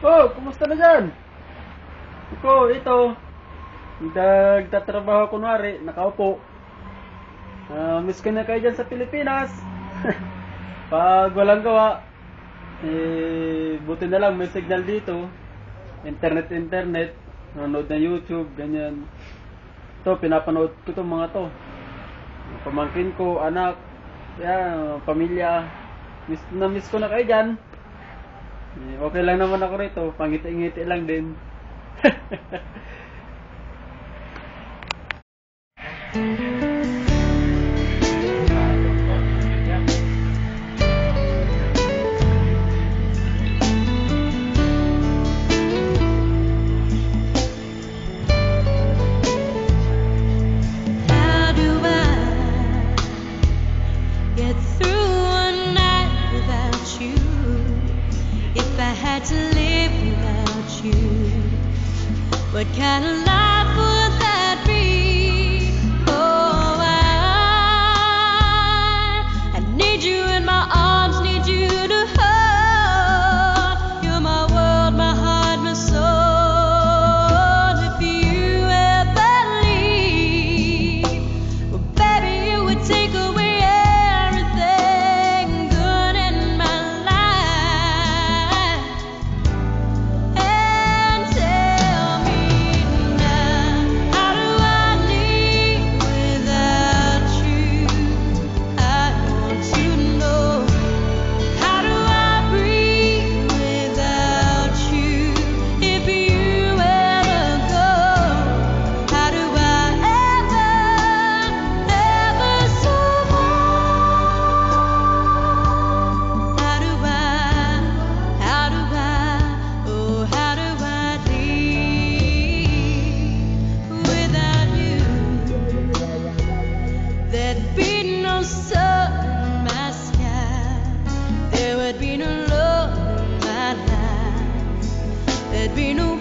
Oh, kumusta na dyan? Ito. Nagtatrabaho kunwari, nakaupo. Miss ko na kayo dyan sa Pilipinas. Pag walang gawa, buti na lang may signal dito. Internet. Nanonood na YouTube, ganyan. Ito, pinapanood ko itong mga to. Pamangkin ko, anak, pamilya. Miss ko na kayo dyan. Okay lang naman ako rito, pangiti-ngiti lang din. How do I get through a night without you? If I had to live without you, what kind of life would that be? Oh, I need you in my arms, need you to hold. You're my world, my heart, my soul. If you ever leave, well, baby, you would take away everything good in my life. And tell me now, how do I live without you? I want to know. How do I breathe without you? If you ever go, how do I ever survive? How do I live without you? There'd be no sun in my sky. There would be no love in my life. There'd be no